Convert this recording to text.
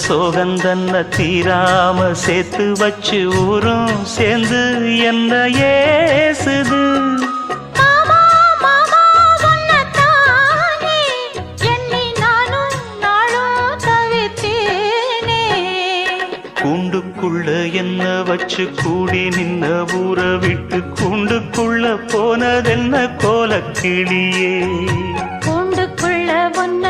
சோகந்தன்ன தீராம சேர்த்து வச்சு ஊரும் சேர்ந்து என்ன ஏசுது. மாமா மாமா உன்னத்தானே எண்ணி நானும் நாளும் தவித்தேனே. கூண்டுக்குள்ள என்ன வச்சு கூடி நின்ன ஊற விட்டு கூண்டுக்குள்ள போனதென்ன கோலக்கிளியே. கூண்டுக்குள்ள ஒன்ன